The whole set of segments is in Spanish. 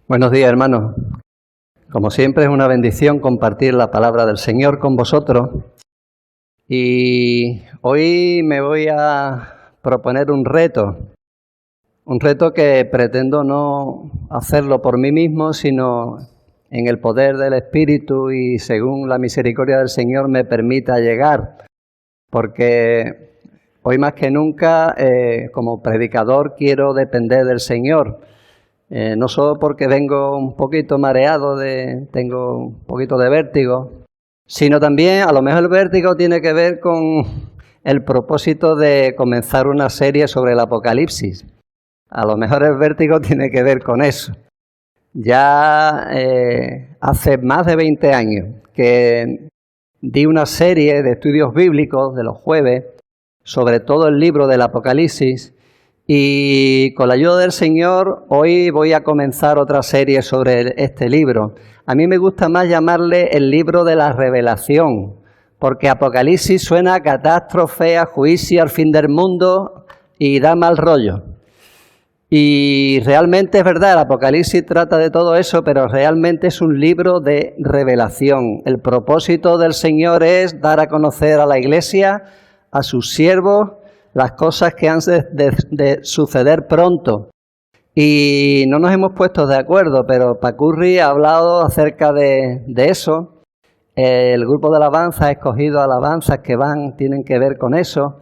Buenos días, hermanos. Como siempre es una bendición compartir la palabra del Señor con vosotros. Y hoy me voy a proponer un reto que pretendo no hacerlo por mí mismo, sino en el poder del Espíritu y según la misericordia del Señor me permita llegar. Porque hoy más que nunca, como predicador, quiero depender del Señor. No solo porque vengo un poquito mareado, tengo un poquito de vértigo, sino también a lo mejor el vértigo tiene que ver con el propósito de comenzar una serie sobre el Apocalipsis. A lo mejor el vértigo tiene que ver con eso. Ya hace más de 20 años que di una serie de estudios bíblicos de los jueves sobre todo el libro del Apocalipsis. Y con la ayuda del Señor, hoy voy a comenzar otra serie sobre este libro. A mí me gusta más llamarle el libro de la revelación, porque Apocalipsis suena a catástrofe, a juicio, al fin del mundo y da mal rollo. Y realmente es verdad, el Apocalipsis trata de todo eso, pero realmente es un libro de revelación. El propósito del Señor es dar a conocer a la Iglesia, a sus siervos, las cosas que han de suceder pronto. Y no nos hemos puesto de acuerdo, pero Pacurri ha hablado acerca de eso. El grupo de alabanza ha escogido alabanzas que tienen que ver con eso.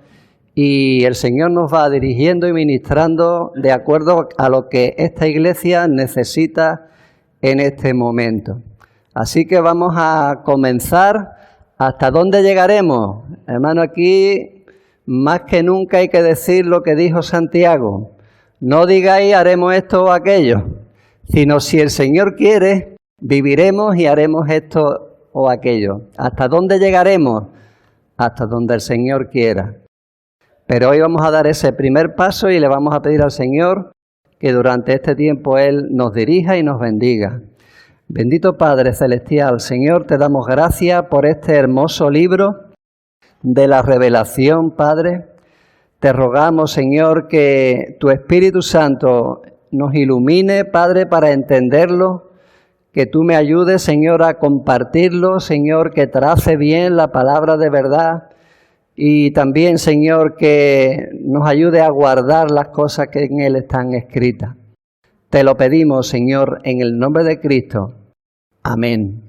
Y el Señor nos va dirigiendo y ministrando de acuerdo a lo que esta iglesia necesita en este momento. Así que vamos a comenzar. ¿Hasta dónde llegaremos? Hermano, aquí más que nunca hay que decir lo que dijo Santiago. No digáis haremos esto o aquello, sino si el Señor quiere, viviremos y haremos esto o aquello. ¿Hasta dónde llegaremos? Hasta donde el Señor quiera. Pero hoy vamos a dar ese primer paso y le vamos a pedir al Señor que durante este tiempo Él nos dirija y nos bendiga. Bendito Padre Celestial, Señor, te damos gracias por este hermoso libro de la revelación, Padre. Te rogamos, Señor, que tu Espíritu Santo nos ilumine, Padre, para entenderlo, que tú me ayudes, Señor, a compartirlo, Señor, que trace bien la palabra de verdad y también, Señor, que nos ayude a guardar las cosas que en él están escritas. Te lo pedimos, Señor, en el nombre de Cristo. Amén.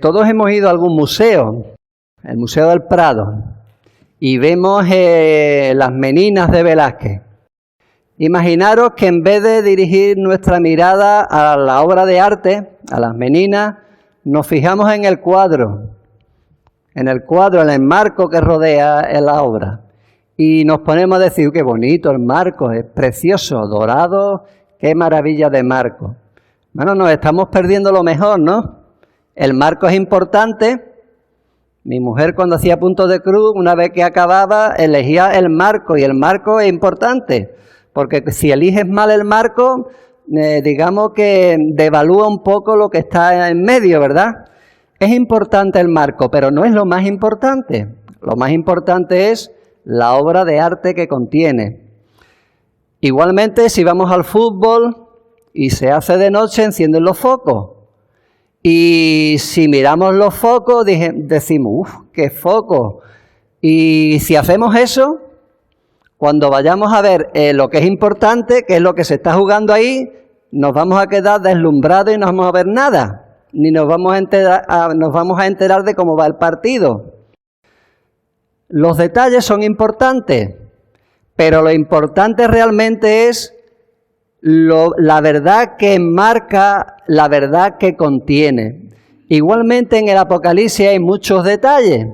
Todos hemos ido a algún museo, el Museo del Prado, y vemos las meninas de Velázquez. Imaginaros que en vez de dirigir nuestra mirada a la obra de arte, a las meninas, nos fijamos en el cuadro, en el marco que rodea la obra. Y nos ponemos a decir, qué bonito el marco, es precioso, dorado, qué maravilla de marco. Bueno, nos estamos perdiendo lo mejor, ¿no? El marco es importante. Mi mujer cuando hacía puntos de cruz, una vez que acababa, elegía el marco, y el marco es importante, porque si eliges mal el marco, digamos que devalúa un poco lo que está en medio, ¿verdad? Es importante el marco, pero no es lo más importante. Lo más importante es la obra de arte que contiene. Igualmente, si vamos al fútbol y se hace de noche, encienden los focos. Y si miramos los focos, decimos, ¡uf, qué foco! Y si hacemos eso, cuando vayamos a ver lo que es importante, que es lo que se está jugando ahí, nos vamos a quedar deslumbrados y no vamos a ver nada. Ni nos vamos a enterar de cómo va el partido. Los detalles son importantes, pero lo importante realmente es la verdad que enmarca, la verdad que contiene. Igualmente en el Apocalipsis hay muchos detalles.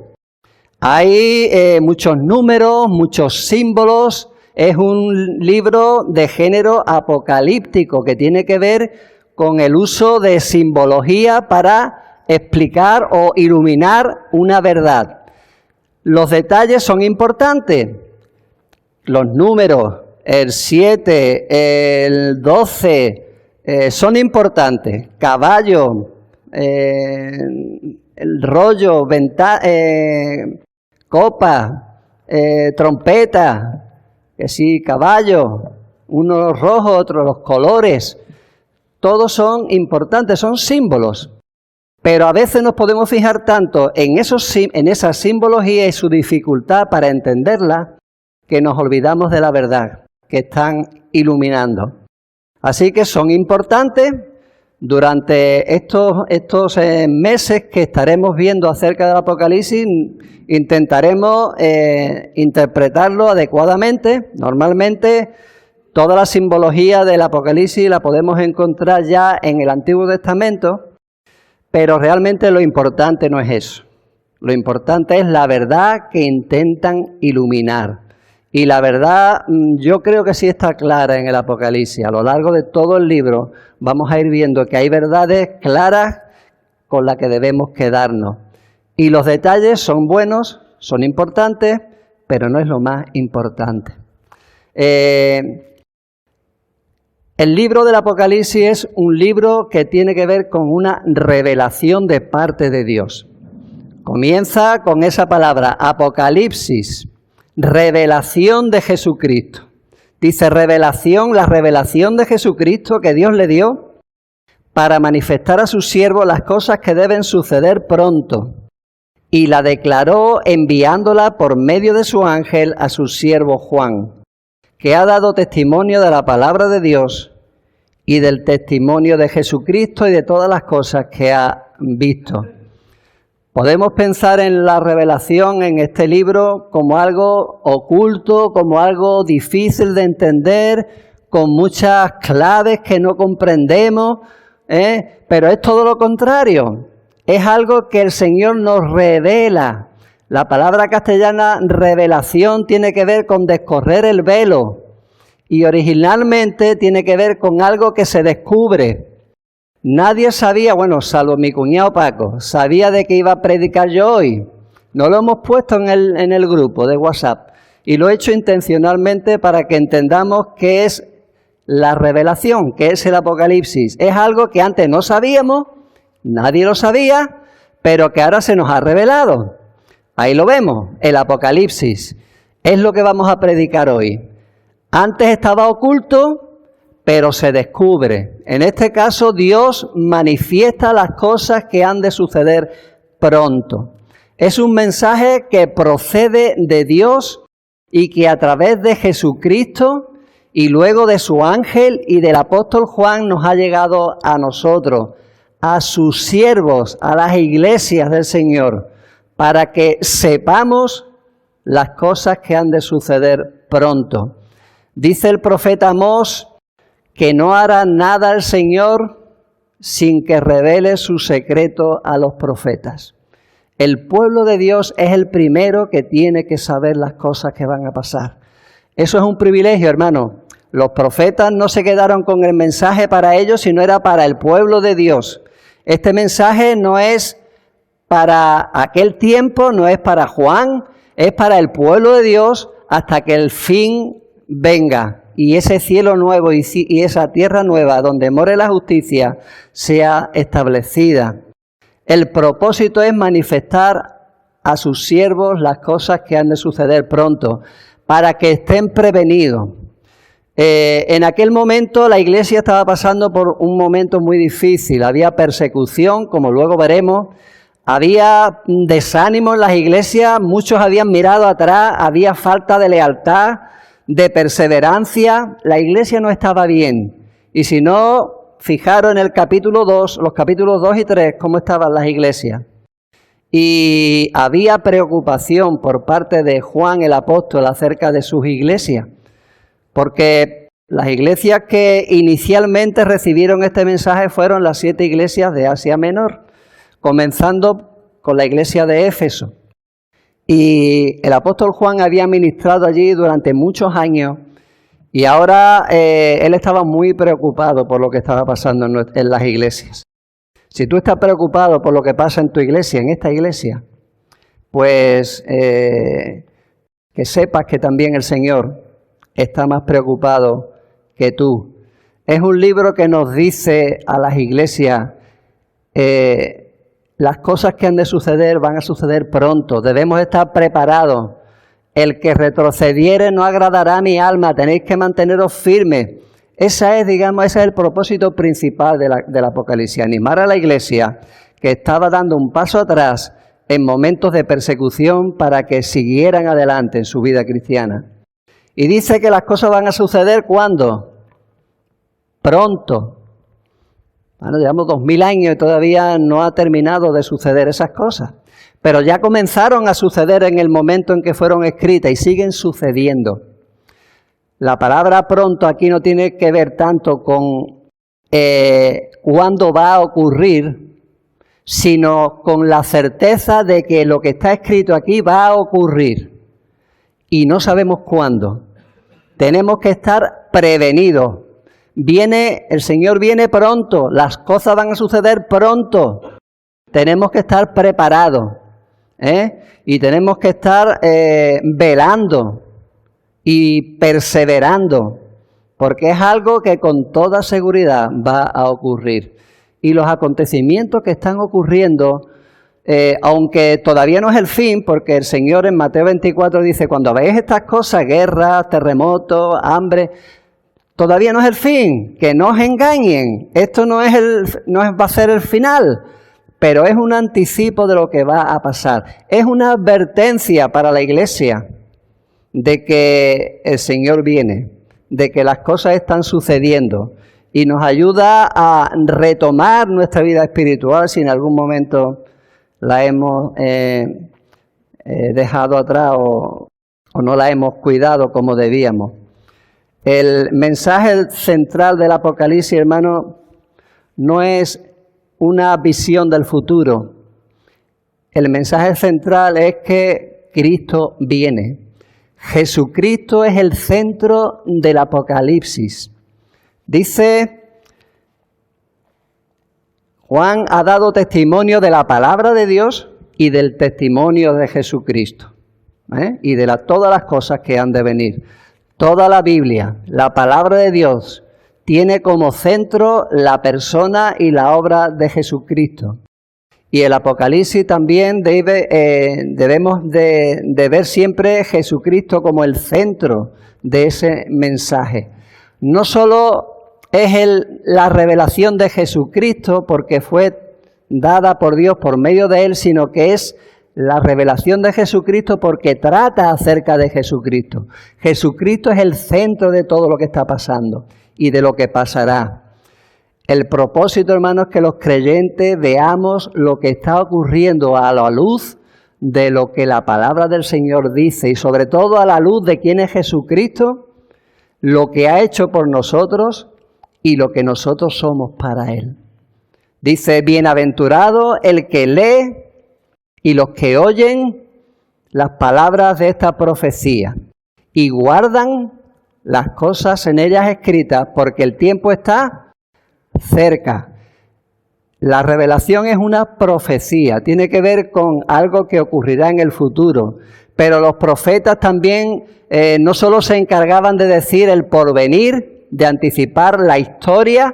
Hay muchos números, muchos símbolos. Es un libro de género apocalíptico que tiene que ver con el uso de simbología para explicar o iluminar una verdad. Los detalles son importantes. Los números, el 7, el 12, son importantes. Caballo, el rollo, copa, trompeta, que sí, caballo, unos rojos, otros los colores. todos son importantes, son símbolos. Pero a veces nos podemos fijar tanto en esa simbología y su dificultad para entenderla, que nos olvidamos de la verdad que están iluminando. Así que son importantes. Durante estos meses que estaremos viendo acerca del Apocalipsis, intentaremos interpretarlo adecuadamente. Normalmente, toda la simbología del Apocalipsis la podemos encontrar ya en el Antiguo Testamento, pero realmente lo importante no es eso. Lo importante es la verdad que intentan iluminar. Y la verdad, yo creo que sí está clara en el Apocalipsis. A lo largo de todo el libro vamos a ir viendo que hay verdades claras con las que debemos quedarnos. Y los detalles son buenos, son importantes, pero no es lo más importante. El libro del Apocalipsis es un libro que tiene que ver con una revelación de parte de Dios. Comienza con esa palabra, Apocalipsis, revelación de Jesucristo. Dice revelación, la revelación de Jesucristo que Dios le dio para manifestar a sus siervos las cosas que deben suceder pronto. Y la declaró enviándola por medio de su ángel a su siervo Juan, que ha dado testimonio de la palabra de Dios y del testimonio de Jesucristo y de todas las cosas que ha visto. Podemos pensar en la revelación en este libro como algo oculto, como algo difícil de entender, con muchas claves que no comprendemos, pero es todo lo contrario. Es algo que el Señor nos revela. La palabra castellana revelación tiene que ver con descorrer el velo y originalmente tiene que ver con algo que se descubre. Nadie sabía, bueno, salvo mi cuñado Paco, sabía de qué iba a predicar yo hoy. No lo hemos puesto en el grupo de WhatsApp y lo he hecho intencionalmente para que entendamos qué es la revelación, qué es el Apocalipsis. Es algo que antes no sabíamos, nadie lo sabía, pero que ahora se nos ha revelado. Ahí lo vemos, el Apocalipsis. Es lo que vamos a predicar hoy. Antes estaba oculto, pero se descubre. En este caso, Dios manifiesta las cosas que han de suceder pronto. Es un mensaje que procede de Dios y que a través de Jesucristo y luego de su ángel y del apóstol Juan nos ha llegado a nosotros, a sus siervos, a las iglesias del Señor, para que sepamos las cosas que han de suceder pronto. Dice el profeta Amós que no hará nada el Señor sin que revele su secreto a los profetas. El pueblo de Dios es el primero que tiene que saber las cosas que van a pasar. Eso es un privilegio, hermano. Los profetas no se quedaron con el mensaje para ellos, sino era para el pueblo de Dios. Este mensaje no es para aquel tiempo, no es para Juan, es para el pueblo de Dios hasta que el fin venga y ese cielo nuevo y esa tierra nueva donde more la justicia sea establecida. El propósito es manifestar a sus siervos las cosas que han de suceder pronto, para que estén prevenidos. En aquel momento la iglesia estaba pasando por un momento muy difícil. Había persecución, como luego veremos. Había desánimo en las iglesias, muchos habían mirado atrás, había falta de lealtad, de perseverancia. La iglesia no estaba bien. Y si no, fijaros en el capítulo 2, los capítulos 2 y 3, cómo estaban las iglesias. Y había preocupación por parte de Juan el apóstol acerca de sus iglesias, porque las iglesias que inicialmente recibieron este mensaje fueron las 7 iglesias de Asia Menor, comenzando con la iglesia de Éfeso. Y el apóstol Juan había ministrado allí durante muchos años y ahora él estaba muy preocupado por lo que estaba pasando en las iglesias. Si tú estás preocupado por lo que pasa en tu iglesia, en esta iglesia, pues que sepas que también el Señor está más preocupado que tú. Es un libro que nos dice a las iglesias, las cosas que han de suceder van a suceder pronto, debemos estar preparados. El que retrocediere no agradará a mi alma, tenéis que manteneros firmes. Ese es el propósito principal del Apocalipsis, animar a la Iglesia que estaba dando un paso atrás en momentos de persecución para que siguieran adelante en su vida cristiana. Y dice que las cosas van a suceder ¿cuándo? Pronto. Bueno, llevamos 2000 años y todavía no ha terminado de suceder esas cosas. Pero ya comenzaron a suceder en el momento en que fueron escritas y siguen sucediendo. La palabra pronto aquí no tiene que ver tanto con cuándo va a ocurrir, sino con la certeza de que lo que está escrito aquí va a ocurrir. Y no sabemos cuándo. Tenemos que estar prevenidos. El Señor viene pronto, las cosas van a suceder pronto. Tenemos que estar preparados, y tenemos que estar velando y perseverando, porque es algo que con toda seguridad va a ocurrir. Y los acontecimientos que están ocurriendo, aunque todavía no es el fin, porque el Señor en Mateo 24 dice, cuando veáis estas cosas, guerras, terremotos, hambre, todavía no es el fin, que no os engañen, esto no va a ser el final, pero es un anticipo de lo que va a pasar. Es una advertencia para la Iglesia de que el Señor viene, de que las cosas están sucediendo y nos ayuda a retomar nuestra vida espiritual si en algún momento la hemos dejado atrás o no la hemos cuidado como debíamos. El mensaje central del Apocalipsis, hermano, no es una visión del futuro. El mensaje central es que Cristo viene. Jesucristo es el centro del Apocalipsis. Dice, Juan ha dado testimonio de la palabra de Dios y del testimonio de Jesucristo, y de todas las cosas que han de venir. Toda la Biblia, la palabra de Dios, tiene como centro la persona y la obra de Jesucristo. Y el Apocalipsis también debemos de ver siempre Jesucristo como el centro de ese mensaje. No solo es la revelación de Jesucristo porque fue dada por Dios por medio de Él, sino que es la revelación de Jesucristo porque trata acerca de Jesucristo. Jesucristo es el centro de todo lo que está pasando y de lo que pasará. El propósito, hermanos, es que los creyentes veamos lo que está ocurriendo a la luz de lo que la palabra del Señor dice y sobre todo a la luz de quién es Jesucristo, lo que ha hecho por nosotros y lo que nosotros somos para Él. Dice, bienaventurado el que lee y los que oyen las palabras de esta profecía y guardan las cosas en ellas escritas, porque el tiempo está cerca. La revelación es una profecía, tiene que ver con algo que ocurrirá en el futuro, pero los profetas también no solo se encargaban de decir el porvenir, de anticipar la historia,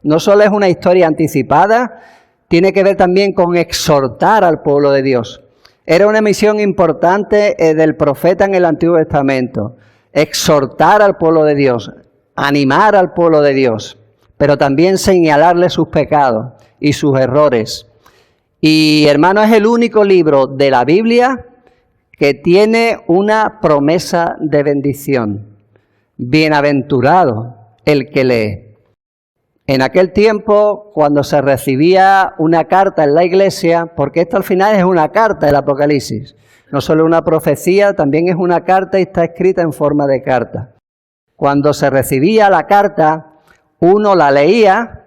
no solo es una historia anticipada, tiene que ver también con exhortar al pueblo de Dios. Era una misión importante del profeta en el Antiguo Testamento, exhortar al pueblo de Dios, animar al pueblo de Dios, pero también señalarle sus pecados y sus errores. Y, hermano, es el único libro de la Biblia que tiene una promesa de bendición. Bienaventurado el que lee. En aquel tiempo, cuando se recibía una carta en la iglesia, porque esto al final es una carta del Apocalipsis, no solo una profecía, también es una carta y está escrita en forma de carta. Cuando se recibía la carta, uno la leía,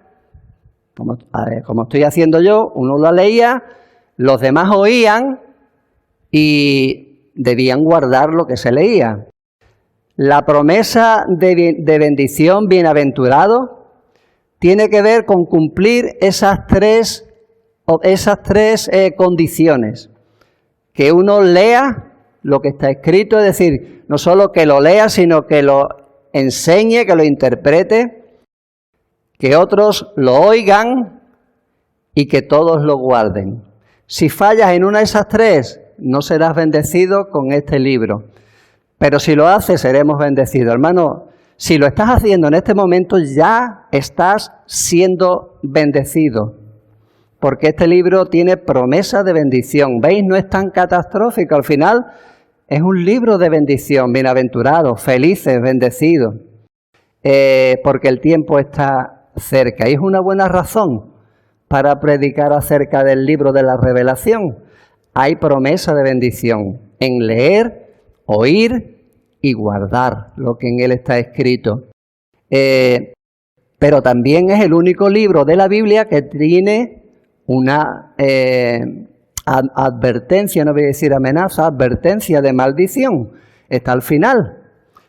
como estoy haciendo yo, uno la leía, los demás oían y debían guardar lo que se leía. La promesa de bendición, bienaventurado, tiene que ver con cumplir esas tres condiciones. Que uno lea lo que está escrito, es decir, no solo que lo lea, sino que lo enseñe, que lo interprete, que otros lo oigan y que todos lo guarden. Si fallas en una de esas tres, no serás bendecido con este libro. Pero si lo haces, seremos bendecidos. Hermano, Si lo estás haciendo en este momento, ya estás siendo bendecido. Porque este libro tiene promesa de bendición. ¿Veis? No es tan catastrófico. Al final es un libro de bendición. Bienaventurados, felices, bendecidos. Porque el tiempo está cerca. Y es una buena razón para predicar acerca del libro de la Revelación. Hay promesa de bendición en leer, oír y guardar lo que en él está escrito. Pero también es el único libro de la Biblia que tiene una advertencia, no voy a decir amenaza, advertencia de maldición. Está al final.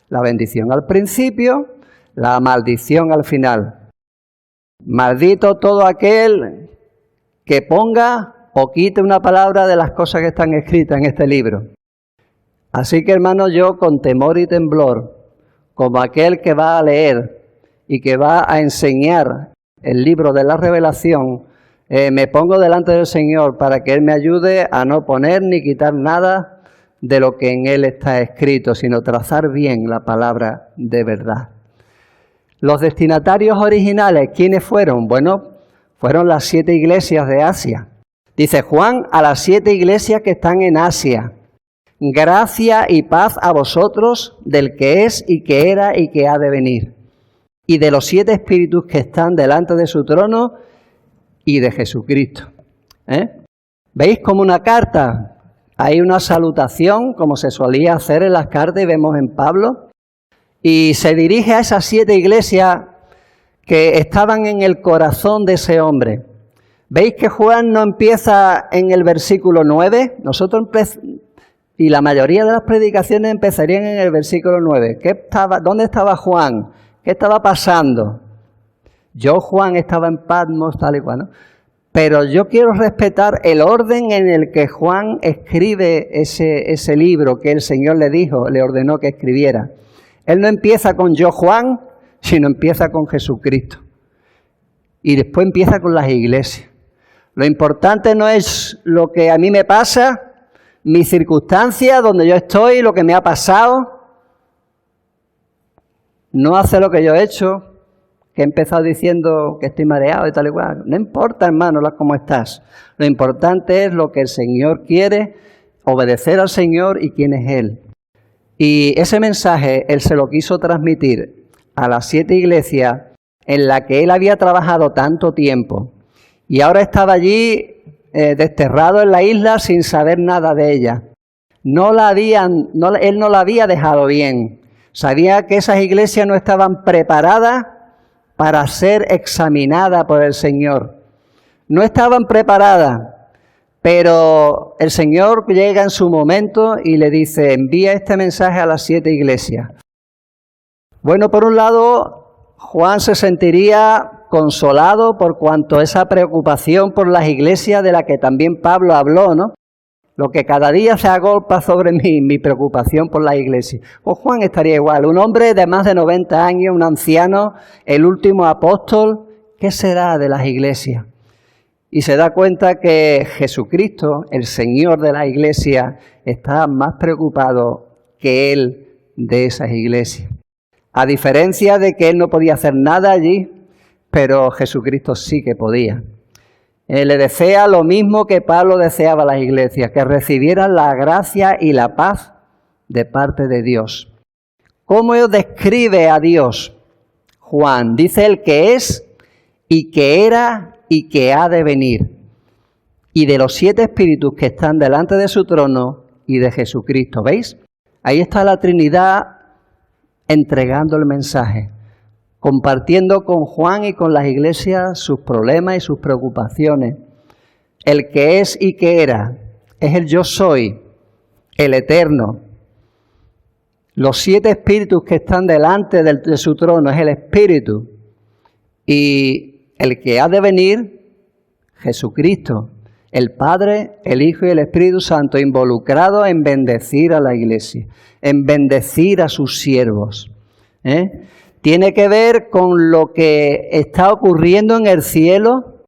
La bendición al principio, la maldición al final. Maldito todo aquel que ponga o quite una palabra de las cosas que están escritas en este libro. Así que, hermanos, yo con temor y temblor, como aquel que va a leer y que va a enseñar el libro de la Revelación, me pongo delante del Señor para que Él me ayude a no poner ni quitar nada de lo que en Él está escrito, sino trazar bien la palabra de verdad. Los destinatarios originales, ¿quiénes fueron? Bueno, fueron las 7 iglesias de Asia. Dice Juan a las 7 iglesias que están en Asia: gracia y paz a vosotros del que es y que era y que ha de venir, y de los 7 espíritus que están delante de su trono y de Jesucristo. ¿Veis como una carta? Hay una salutación, como se solía hacer en las cartas, y vemos en Pablo, y se dirige a esas 7 iglesias que estaban en el corazón de ese hombre. ¿Veis que Juan no empieza en el versículo 9? Y la mayoría de las predicaciones empezarían en el versículo 9. ¿Dónde estaba Juan? ¿Qué estaba pasando? Yo, Juan, estaba en Patmos, tal y cual, ¿no? Pero yo quiero respetar el orden en el que Juan escribe ese libro que el Señor le ordenó que escribiera. Él no empieza con yo, Juan, sino empieza con Jesucristo. Y después empieza con las iglesias. Lo importante no es lo que a mí me pasa, mis circunstancias, donde yo estoy, lo que me ha pasado. No hace lo que yo he hecho, que he empezado diciendo que estoy mareado y tal y cual. No importa, hermano, cómo estás. Lo importante es lo que el Señor quiere, obedecer al Señor y quién es Él. Y ese mensaje Él se lo quiso transmitir a las 7 iglesias en las que Él había trabajado tanto tiempo. Y ahora estaba allí desterrado en la isla sin saber nada de ella. Él no la había dejado bien. Sabía que esas iglesias no estaban preparadas para ser examinadas por el Señor. No estaban preparadas, pero el Señor llega en su momento y le dice: envía este mensaje a las 7 iglesias. Bueno, por un lado, Juan se sentiría consolado por cuanto esa preocupación por las iglesias de la que también Pablo habló, ¿no? Lo que cada día se agolpa sobre mí, mi preocupación por las iglesias. Pues Juan estaría igual, un hombre de más de 90 años, un anciano, el último apóstol. ¿Qué será de las iglesias? Y se da cuenta que Jesucristo, el Señor de la iglesia, está más preocupado que Él de esas iglesias. A diferencia de que Él no podía hacer nada allí, pero Jesucristo sí que podía. Le desea lo mismo que Pablo deseaba a las iglesias, que recibieran la gracia y la paz de parte de Dios. ¿Cómo describe a Dios Juan? Dice el que es y que era y que ha de venir, y de los 7 espíritus que están delante de su trono y de Jesucristo. ¿Veis? Ahí está la Trinidad entregando el mensaje, compartiendo con Juan y con las iglesias sus problemas y sus preocupaciones. El que es y que era es el yo soy, el eterno. Los 7 espíritus que están delante de su trono es el Espíritu. Y el que ha de venir, Jesucristo, el Padre, el Hijo y el Espíritu Santo, involucrados en bendecir a la iglesia, en bendecir a sus siervos. Tiene que ver con lo que está ocurriendo en el cielo,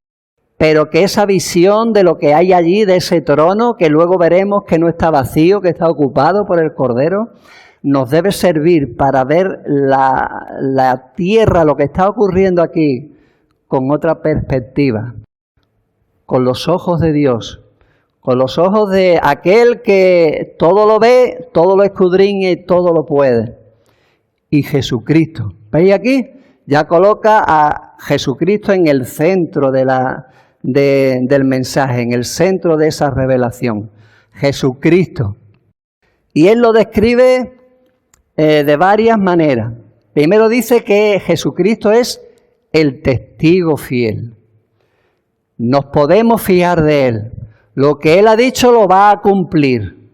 pero que esa visión de lo que hay allí, de ese trono, que luego veremos que no está vacío, que está ocupado por el Cordero, nos debe servir para ver la tierra, lo que está ocurriendo aquí, con otra perspectiva, con los ojos de Dios, con los ojos de aquel que todo lo ve, todo lo escudriña y todo lo puede. Y Jesucristo. ¿Veis aquí? Ya coloca a Jesucristo en el centro del mensaje, en el centro de esa revelación. Jesucristo. Y él lo describe de varias maneras. Primero dice que Jesucristo es el testigo fiel. Nos podemos fiar de él. Lo que él ha dicho lo va a cumplir.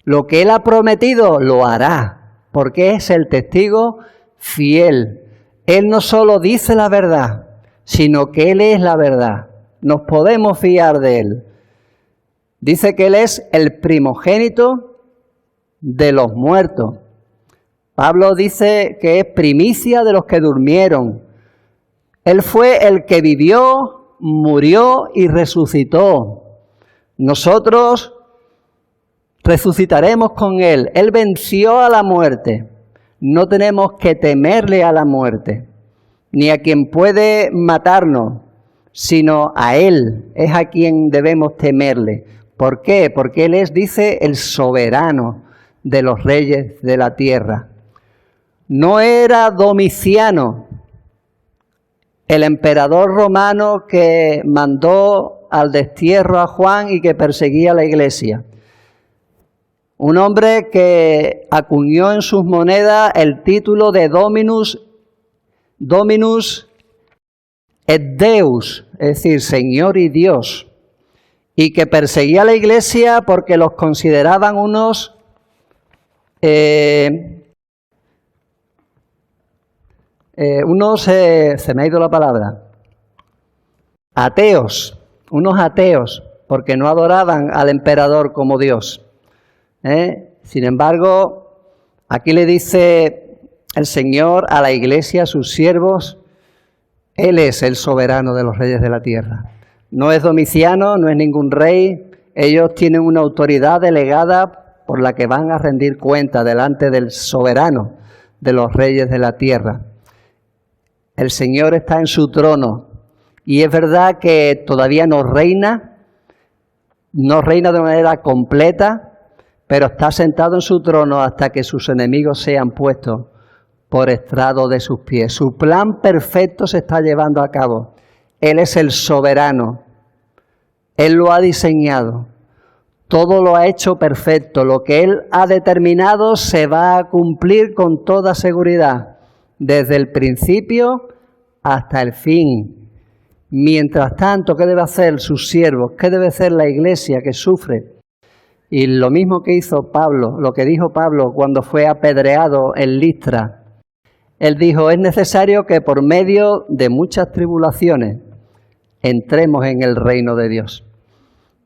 Lo que él ha prometido lo hará, porque es el testigo fiel. Él no solo dice la verdad, sino que él es la verdad. Nos podemos fiar de él. Dice que él es el primogénito de los muertos. Pablo dice que es primicia de los que durmieron. Él fue el que vivió, murió y resucitó. Nosotros resucitaremos con él. Él venció a la muerte. No tenemos que temerle a la muerte, ni a quien puede matarnos, sino a él. Es a quien debemos temerle. ¿Por qué? Porque él es, dice, el soberano de los reyes de la tierra. No era Domiciano, el emperador romano que mandó al destierro a Juan y que perseguía a la iglesia. Un hombre que acuñó en sus monedas el título de Dominus et Deus, es decir, Señor y Dios, y que perseguía a la iglesia porque los consideraban unos se me ha ido la palabra, ateos, unos ateos, porque no adoraban al emperador como Dios. Sin embargo, aquí le dice el Señor a la iglesia, a sus siervos, él es el soberano de los reyes de la tierra. No es Domiciano, no es ningún rey. Ellos tienen una autoridad delegada por la que van a rendir cuenta delante del soberano de los reyes de la tierra. El Señor está en su trono y es verdad que todavía no reina de manera completa, pero está sentado en su trono hasta que sus enemigos sean puestos por estrado de sus pies. Su plan perfecto se está llevando a cabo. Él es el soberano. Él lo ha diseñado. Todo lo ha hecho perfecto. Lo que Él ha determinado se va a cumplir con toda seguridad, desde el principio hasta el fin. Mientras tanto, ¿qué debe hacer sus siervos? ¿Qué debe hacer la iglesia que sufre? Y lo mismo que hizo Pablo, lo que dijo Pablo cuando fue apedreado en Listra. Él dijo, es necesario que por medio de muchas tribulaciones entremos en el reino de Dios.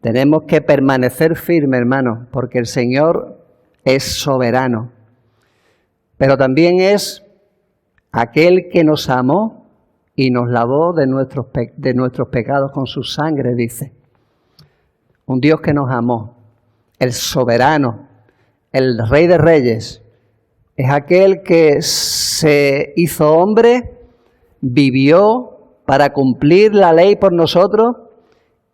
Tenemos que permanecer firmes, hermanos, porque el Señor es soberano. Pero también es aquel que nos amó y nos lavó de nuestros pecados con su sangre, dice. Un Dios que nos amó. El soberano, el Rey de Reyes, es aquel que se hizo hombre, vivió para cumplir la ley por nosotros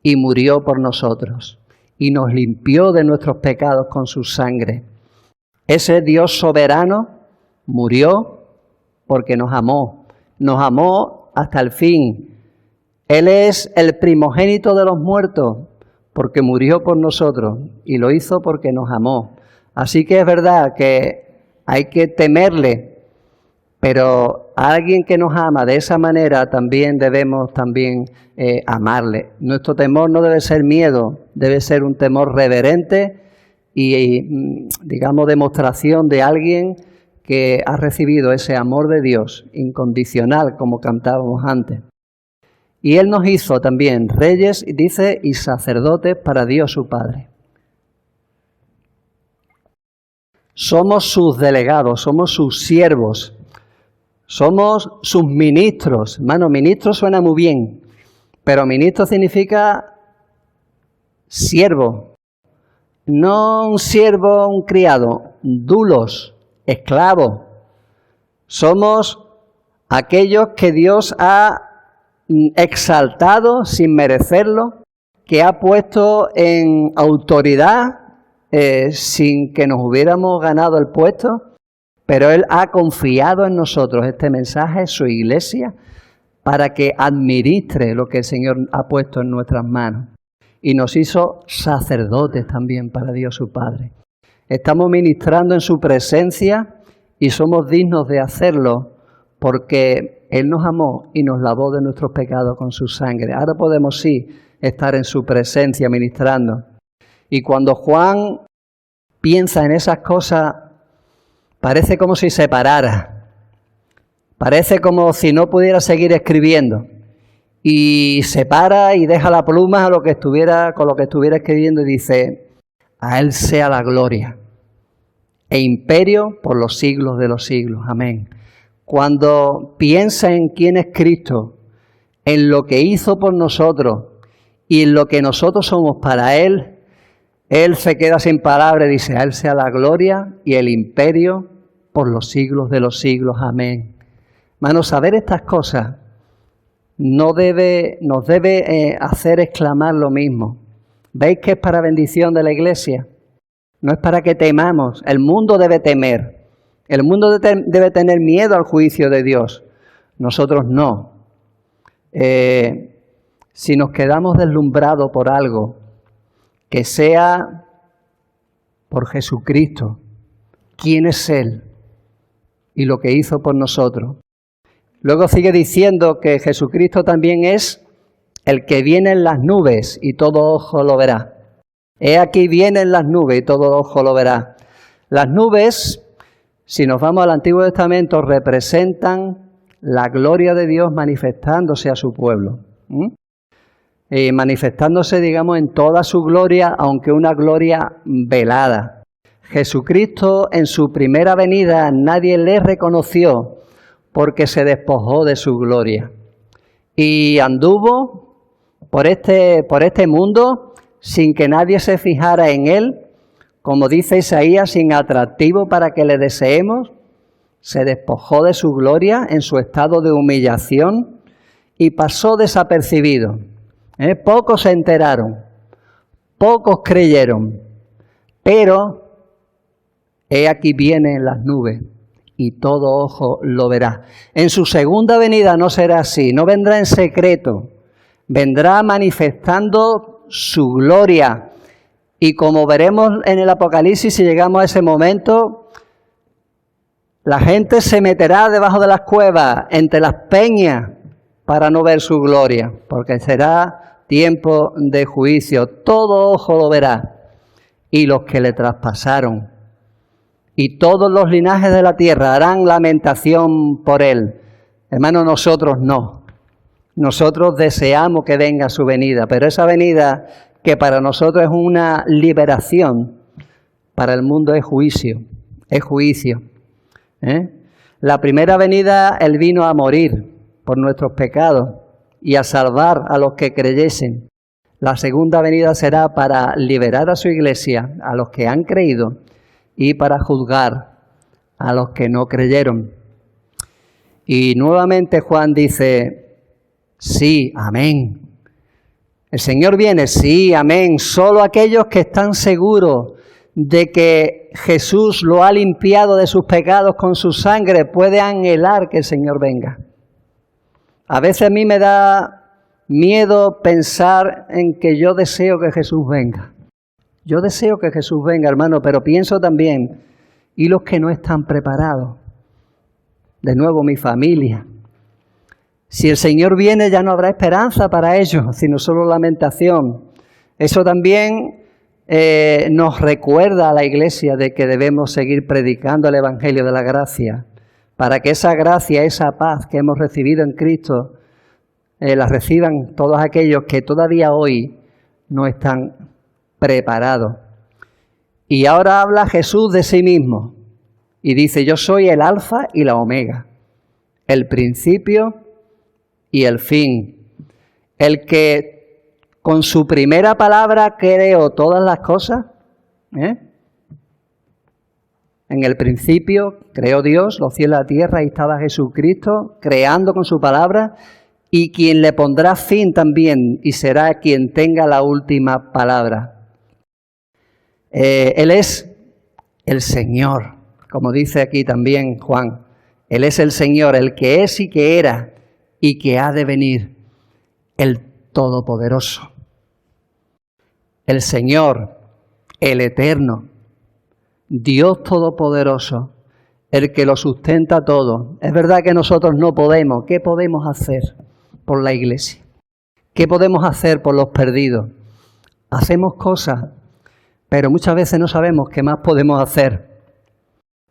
y murió por nosotros. Y nos limpió de nuestros pecados con su sangre. Ese Dios soberano murió porque nos amó hasta el fin. Él es el primogénito de los muertos, porque murió por nosotros y lo hizo porque nos amó. Así que es verdad que hay que temerle, pero a alguien que nos ama de esa manera también debemos amarle. Nuestro temor no debe ser miedo, debe ser un temor reverente y, digamos, demostración de alguien que ha recibido ese amor de Dios incondicional, como cantábamos antes. Y Él nos hizo también reyes, dice, y sacerdotes para Dios su Padre. Somos sus delegados, somos sus siervos, somos sus ministros. Hermano, ministro suena muy bien, pero ministro significa siervo. No un siervo, un criado, dulos, esclavos. Somos aquellos que Dios ha exaltado sin merecerlo, que ha puesto en autoridad sin que nos hubiéramos ganado el puesto, pero Él ha confiado en nosotros este mensaje, su iglesia, para que administre lo que el Señor ha puesto en nuestras manos. Y nos hizo sacerdotes también para Dios su Padre. Estamos ministrando en su presencia y somos dignos de hacerlo porque Él nos amó y nos lavó de nuestros pecados con su sangre. Ahora podemos sí estar en su presencia ministrando. Y cuando Juan piensa en esas cosas, parece como si se parara. Parece como si no pudiera seguir escribiendo. Y se para y deja la pluma con lo que estuviera escribiendo y dice: a Él sea la gloria e imperio por los siglos de los siglos. Amén. Cuando piensa en quién es Cristo, en lo que hizo por nosotros y en lo que nosotros somos para Él, Él se queda sin palabras y dice: a Él sea la gloria y el imperio por los siglos de los siglos. Amén. Hermanos, saber estas cosas nos debe hacer exclamar lo mismo. ¿Veis que es para bendición de la iglesia? No es para que temamos. El mundo debe temer. El mundo debe tener miedo al juicio de Dios. Nosotros no. Si nos quedamos deslumbrados por algo, que sea por Jesucristo, quién es Él y lo que hizo por nosotros. Luego sigue diciendo que Jesucristo también es el que viene en las nubes y todo ojo lo verá. He aquí viene en las nubes y todo ojo lo verá. Las nubes, si nos vamos al Antiguo Testamento, representan la gloria de Dios manifestándose a su pueblo. Y manifestándose, digamos, en toda su gloria, aunque una gloria velada. Jesucristo en su primera venida nadie le reconoció porque se despojó de su gloria. Y anduvo por este mundo sin que nadie se fijara en Él, como dice Isaías, sin atractivo para que le deseemos. Se despojó de su gloria en su estado de humillación y pasó desapercibido. Pocos se enteraron, pocos creyeron, pero he aquí viene en las nubes y todo ojo lo verá. En su segunda venida no será así, no vendrá en secreto, vendrá manifestando su gloria. Y como veremos en el Apocalipsis, si llegamos a ese momento, la gente se meterá debajo de las cuevas, entre las peñas, para no ver su gloria, porque será tiempo de juicio. Todo ojo lo verá, y los que le traspasaron. Y todos los linajes de la tierra harán lamentación por Él. Hermanos, nosotros no. Nosotros deseamos que venga su venida, pero esa venida que para nosotros es una liberación, para el mundo es juicio. Es juicio. La primera venida, Él vino a morir por nuestros pecados y a salvar a los que creyesen. La segunda venida será para liberar a su iglesia, a los que han creído, y para juzgar a los que no creyeron. Y nuevamente Juan dice: sí, amén. El Señor viene, sí, amén. Solo aquellos que están seguros de que Jesús lo ha limpiado de sus pecados con su sangre pueden anhelar que el Señor venga. A veces a mí me da miedo pensar en que yo deseo que Jesús venga. Yo deseo que Jesús venga, hermano, pero pienso también, ¿y los que no están preparados? De nuevo, mi familia. Si el Señor viene, ya no habrá esperanza para ellos, sino solo lamentación. Eso también nos recuerda a la iglesia de que debemos seguir predicando el Evangelio de la gracia, para que esa gracia, esa paz que hemos recibido en Cristo, la reciban todos aquellos que todavía hoy no están preparados. Y ahora habla Jesús de sí mismo y dice: yo soy el alfa y la omega, el principio y el fin, el que con su primera palabra creó todas las cosas, En el principio creó Dios los cielos y la tierra, y estaba Jesucristo creando con su palabra, y quien le pondrá fin también, y será quien tenga la última palabra. Él es el Señor, como dice aquí también Juan. Él es el Señor, el que es y que era y que ha de venir, el Todopoderoso. El Señor, el Eterno, Dios Todopoderoso, el que lo sustenta todo. Es verdad que nosotros no podemos. ¿Qué podemos hacer por la Iglesia? ¿Qué podemos hacer por los perdidos? Hacemos cosas, pero muchas veces no sabemos qué más podemos hacer.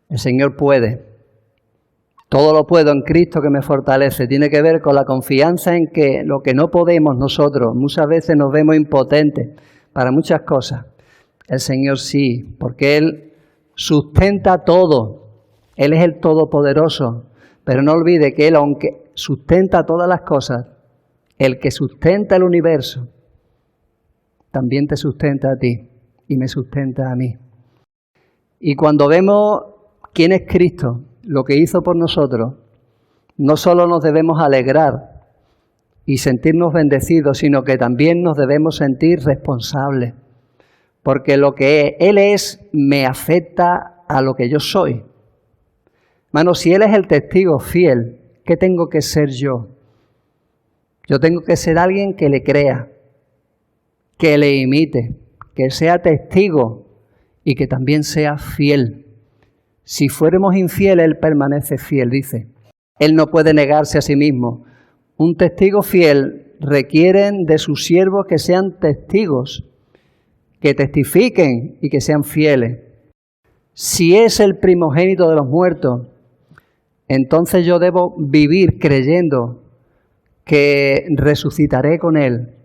El Señor puede. Todo lo puedo en Cristo que me fortalece. Tiene que ver con la confianza en que lo que no podemos nosotros, muchas veces nos vemos impotentes para muchas cosas. El Señor sí, porque Él sustenta todo. Él es el Todopoderoso. Pero no olvide que Él, aunque sustenta todas las cosas, el que sustenta el universo, también te sustenta a ti y me sustenta a mí. Y cuando vemos quién es Cristo, lo que hizo por nosotros, no solo nos debemos alegrar y sentirnos bendecidos, sino que también nos debemos sentir responsables. Porque lo que Él es me afecta a lo que yo soy. Hermano, si Él es el testigo fiel, ¿qué tengo que ser yo? Yo tengo que ser alguien que le crea, que le imite, que sea testigo y que también sea fiel. Si fuéramos infieles, Él permanece fiel, dice. Él no puede negarse a sí mismo. Un testigo fiel requieren de sus siervos que sean testigos, que testifiquen y que sean fieles. Si es el primogénito de los muertos, entonces yo debo vivir creyendo que resucitaré con Él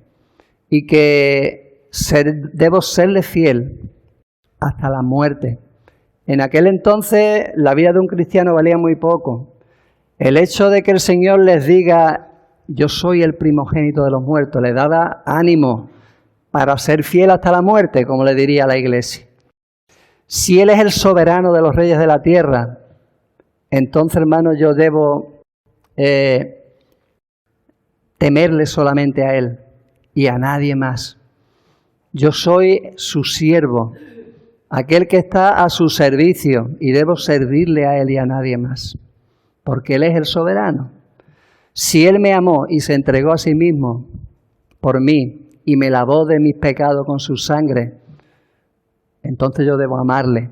y que debo serle fiel hasta la muerte. En aquel entonces la vida de un cristiano valía muy poco. El hecho de que el Señor les diga, yo soy el primogénito de los muertos, le daba ánimo para ser fiel hasta la muerte, como le diría la Iglesia. Si Él es el soberano de los reyes de la tierra, entonces, hermano, yo debo temerle solamente a Él y a nadie más. Yo soy su siervo, aquel que está a su servicio, y debo servirle a Él y a nadie más, porque Él es el soberano. Si Él me amó y se entregó a sí mismo por mí y me lavó de mis pecados con su sangre, entonces yo debo amarle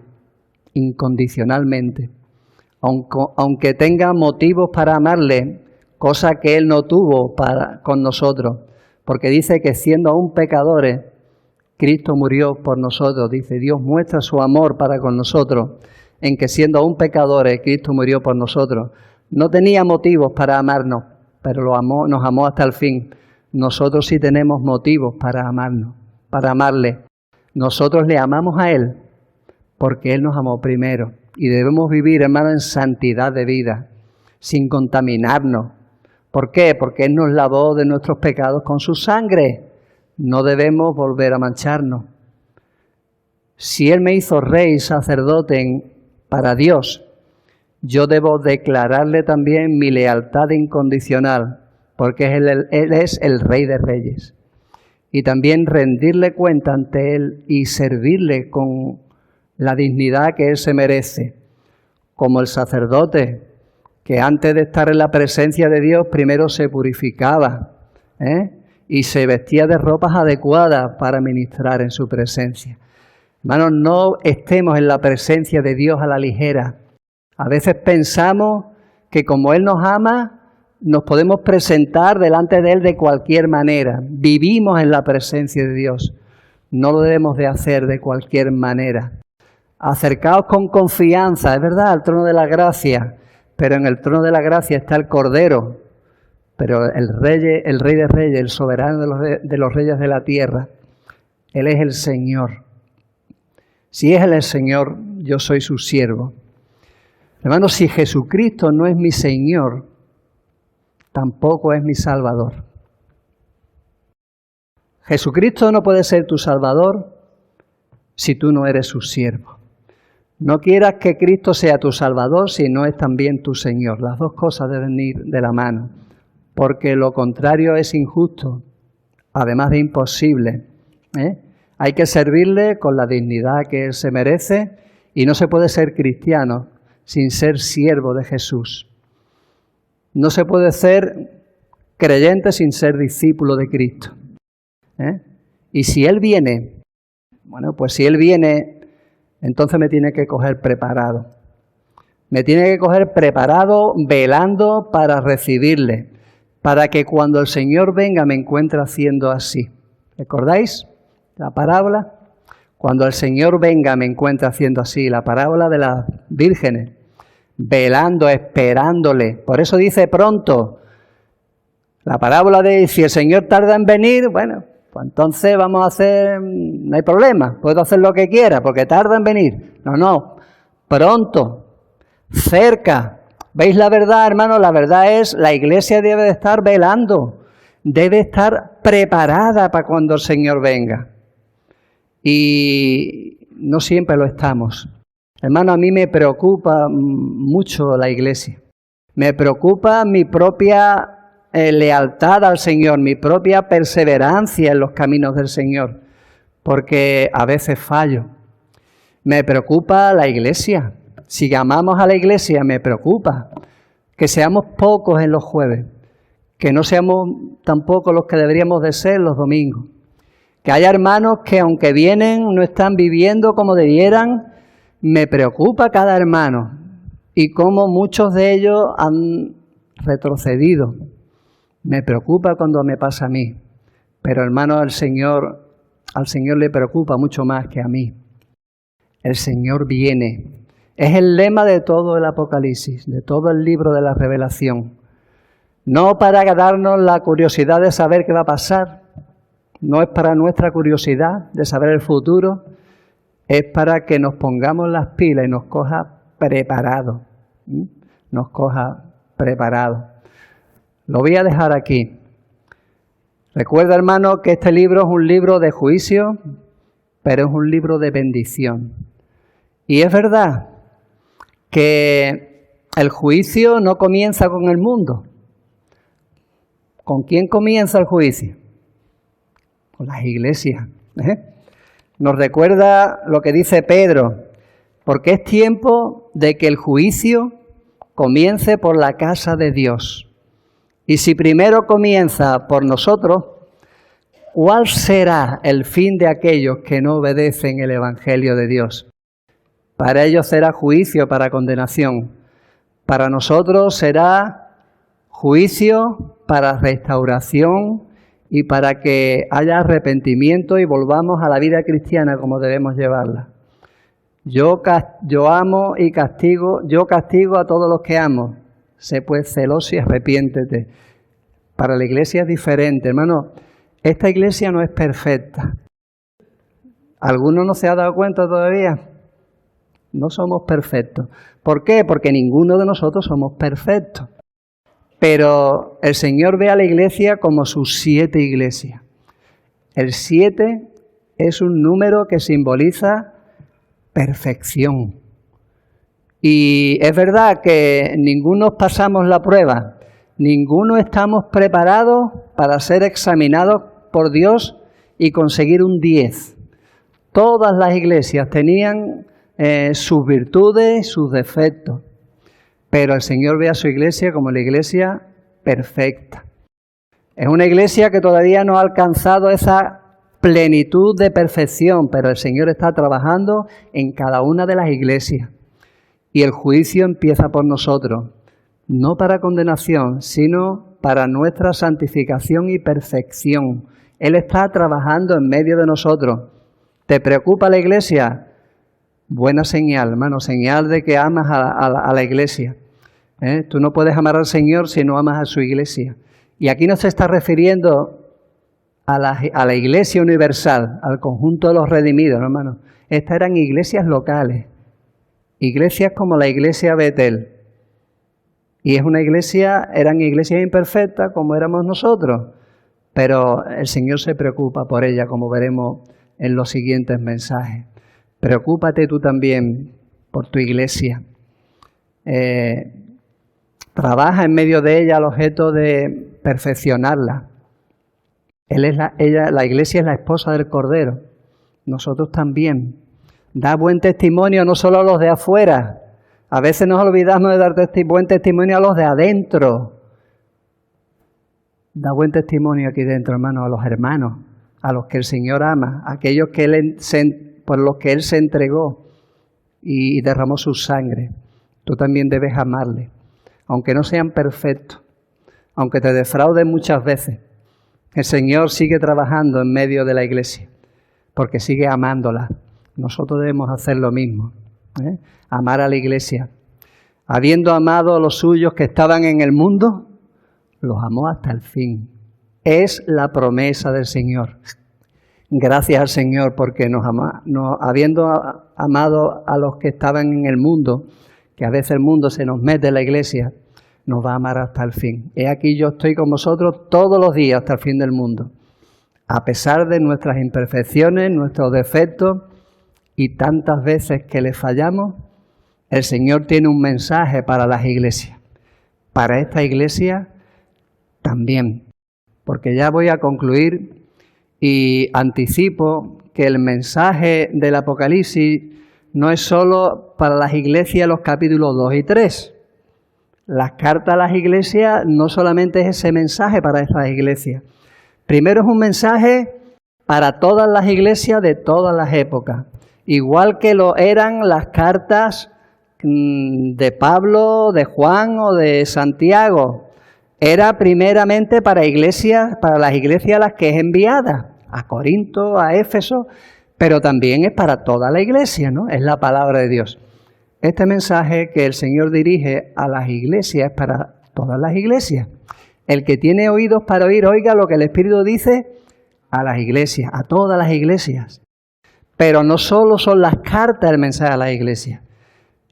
incondicionalmente. Aunque tenga motivos para amarle, cosa que Él no tuvo con nosotros, porque dice que siendo aún pecadores, Cristo murió por nosotros. Dice, Dios muestra su amor para con nosotros, en que siendo aún pecadores, Cristo murió por nosotros. No tenía motivos para amarnos, pero nos amó hasta el fin. Nosotros sí tenemos motivos para amarnos, para amarle. Nosotros le amamos a Él porque Él nos amó primero. Y debemos vivir, hermano, en santidad de vida, sin contaminarnos. ¿Por qué? Porque Él nos lavó de nuestros pecados con su sangre. No debemos volver a mancharnos. Si Él me hizo rey y sacerdote para Dios, yo debo declararle también mi lealtad incondicional, porque Él es el Rey de Reyes. Y también rendirle cuenta ante Él y servirle con la dignidad que Él se merece, como el sacerdote que antes de estar en la presencia de Dios primero se purificaba, y se vestía de ropas adecuadas para ministrar en su presencia. Hermanos, no estemos en la presencia de Dios a la ligera. A veces pensamos que como Él nos ama, nos podemos presentar delante de Él de cualquier manera. Vivimos en la presencia de Dios. No lo debemos de hacer de cualquier manera. Acercaos con confianza, es verdad, al trono de la gracia, pero en el trono de la gracia está el Cordero, pero el Rey de Reyes, el soberano de los reyes de la tierra, Él es el Señor. Si es Él el Señor, yo soy su siervo. Hermanos, si Jesucristo no es mi Señor, tampoco es mi Salvador. Jesucristo no puede ser tu Salvador si tú no eres su siervo. No quieras que Cristo sea tu Salvador si no es también tu Señor. Las dos cosas deben ir de la mano, porque lo contrario es injusto, además de imposible. Hay que servirle con la dignidad que Él se merece y no se puede ser cristiano sin ser siervo de Jesús. No se puede ser creyente sin ser discípulo de Cristo. Y si Él viene, bueno, pues si Él viene, entonces me tiene que coger preparado. Me tiene que coger preparado, velando para recibirle, para que cuando el Señor venga me encuentre haciendo así. ¿Recordáis la parábola? Cuando el Señor venga me encuentre haciendo así, la parábola de las vírgenes, velando, esperándole. Por eso dice pronto. La parábola de si el Señor tarda en venir, bueno, pues entonces vamos a hacer, no hay problema, puedo hacer lo que quiera porque tarda en venir. No, pronto, cerca. ¿Veis la verdad, hermano? La verdad es, la iglesia debe de estar velando, debe estar preparada para cuando el Señor venga. Y no siempre lo estamos. Hermano, a mí me preocupa mucho la iglesia. Me preocupa mi propia lealtad al Señor, mi propia perseverancia en los caminos del Señor, porque a veces fallo. Me preocupa la iglesia. Si llamamos a la iglesia, me preocupa que seamos pocos en los jueves, que no seamos tampoco los que deberíamos de ser los domingos, que haya hermanos que aunque vienen no están viviendo como debieran. Me preocupa cada hermano y cómo muchos de ellos han retrocedido. Me preocupa cuando me pasa a mí, pero hermano, al Señor le preocupa mucho más que a mí. El Señor viene. Es el lema de todo el Apocalipsis, de todo el libro de la Revelación. No para darnos la curiosidad de saber qué va a pasar, no es para nuestra curiosidad de saber el futuro, es para que nos pongamos las pilas y nos coja preparados. Nos coja preparados. Lo voy a dejar aquí. Recuerda, hermano, que este libro es un libro de juicio, pero es un libro de bendición. Y es verdad que el juicio no comienza con el mundo. ¿Con quién comienza el juicio? Con las iglesias. Nos recuerda lo que dice Pedro, porque es tiempo de que el juicio comience por la casa de Dios. Y si primero comienza por nosotros, ¿cuál será el fin de aquellos que no obedecen el Evangelio de Dios? Para ellos será juicio para condenación. Para nosotros será juicio para restauración y para que haya arrepentimiento y volvamos a la vida cristiana como debemos llevarla. Yo amo y castigo, yo castigo a todos los que amo. Sé pues celoso y arrepiéntete. Para la iglesia es diferente, hermano. Esta iglesia no es perfecta. ¿Alguno no se ha dado cuenta todavía? No somos perfectos. ¿Por qué? Porque ninguno de nosotros somos perfectos. Pero el Señor ve a la iglesia como sus 7 iglesias. El 7 es un número que simboliza perfección. Y es verdad que ninguno pasamos la prueba, ninguno estamos preparados para ser examinados por Dios y conseguir un 10. Todas las iglesias tenían sus virtudes, sus defectos, pero el Señor ve a su iglesia como la iglesia perfecta. Es una iglesia que todavía no ha alcanzado esa plenitud de perfección, pero el Señor está trabajando en cada una de las iglesias. Y el juicio empieza por nosotros, no para condenación, sino para nuestra santificación y perfección. Él está trabajando en medio de nosotros. ¿Te preocupa la iglesia? Buena señal, hermano, señal de que amas a la iglesia. Tú no puedes amar al Señor si no amas a su iglesia. Y aquí no se está refiriendo a la iglesia universal, al conjunto de los redimidos, hermano. Estas eran iglesias locales. Iglesias como la iglesia Betel. Y eran iglesias imperfectas como éramos nosotros. Pero el Señor se preocupa por ella, como veremos en los siguientes mensajes. Preocúpate tú también por tu iglesia. Trabaja en medio de ella al objeto de perfeccionarla. La iglesia es la esposa del Cordero. Nosotros también. Da buen testimonio no solo a los de afuera. A veces nos olvidamos de dar buen testimonio a los de adentro. Da buen testimonio aquí dentro, hermanos, a los hermanos, a los que el Señor ama, a aquellos por los que Él se entregó y derramó su sangre. Tú también debes amarle, aunque no sean perfectos, aunque te defrauden muchas veces. El Señor sigue trabajando en medio de la iglesia, porque sigue amándola. Nosotros debemos hacer lo mismo, amar a la iglesia. Habiendo amado a los suyos que estaban en el mundo, los amó hasta el fin. Es la promesa del Señor. Gracias al Señor porque habiendo amado a los que estaban en el mundo, que a veces el mundo se nos mete en la iglesia, nos va a amar hasta el fin. He aquí yo estoy con vosotros todos los días hasta el fin del mundo. A pesar de nuestras imperfecciones, nuestros defectos y tantas veces que le fallamos, el Señor tiene un mensaje para las iglesias. Para esta iglesia también. Porque ya voy a concluir y anticipo que el mensaje del Apocalipsis no es solo para las iglesias los capítulos 2 y 3. Las cartas a las iglesias no solamente es ese mensaje para esas iglesias. Primero es un mensaje para todas las iglesias de todas las épocas. Igual que lo eran las cartas de Pablo, de Juan o de Santiago. Era primeramente para las iglesias a las que es enviada, a Corinto, a Éfeso, pero también es para toda la iglesia, ¿no? Es la palabra de Dios. Este mensaje que el Señor dirige a las iglesias es para todas las iglesias. El que tiene oídos para oír, oiga lo que el Espíritu dice a las iglesias, a todas las iglesias. Pero no solo son las cartas el mensaje a las iglesias.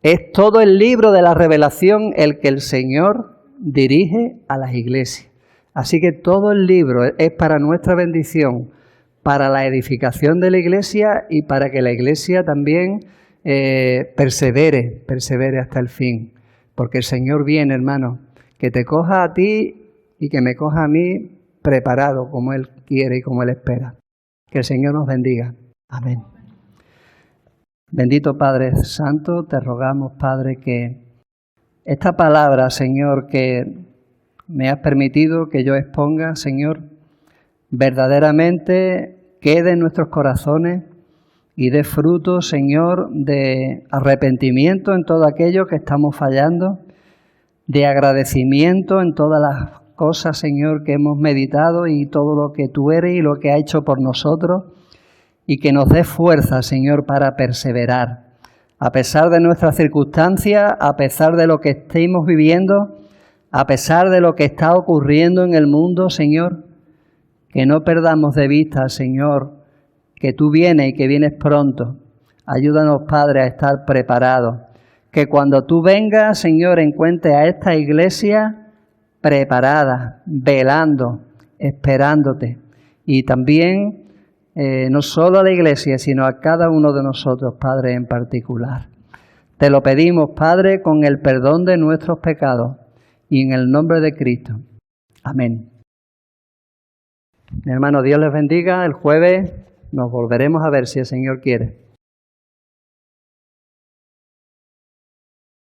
Es todo el libro de la revelación el que el Señor dirige a las iglesias. Así que todo el libro es para nuestra bendición, para la edificación de la iglesia y para que la iglesia también persevere hasta el fin. Porque el Señor viene, hermano, que te coja a ti y que me coja a mí preparado como Él quiere y como Él espera. Que el Señor nos bendiga. Amén. Bendito Padre Santo, te rogamos, Padre, que esta palabra, Señor, que me has permitido que yo exponga, Señor, verdaderamente quede en nuestros corazones y dé fruto, Señor, de arrepentimiento en todo aquello que estamos fallando, de agradecimiento en todas las cosas, Señor, que hemos meditado y todo lo que tú eres y lo que has hecho por nosotros, y que nos dé fuerza, Señor, para perseverar. A pesar de nuestras circunstancias, a pesar de lo que estemos viviendo, a pesar de lo que está ocurriendo en el mundo, Señor, que no perdamos de vista, Señor, que tú vienes y que vienes pronto. Ayúdanos, Padre, a estar preparados. Que cuando tú vengas, Señor, encuentres a esta iglesia preparada, velando, esperándote. Y también no solo a la iglesia, sino a cada uno de nosotros, Padre, en particular. Te lo pedimos, Padre, con el perdón de nuestros pecados y en el nombre de Cristo. Amén. Mi hermano, Dios les bendiga. El jueves nos volveremos a ver si el Señor quiere.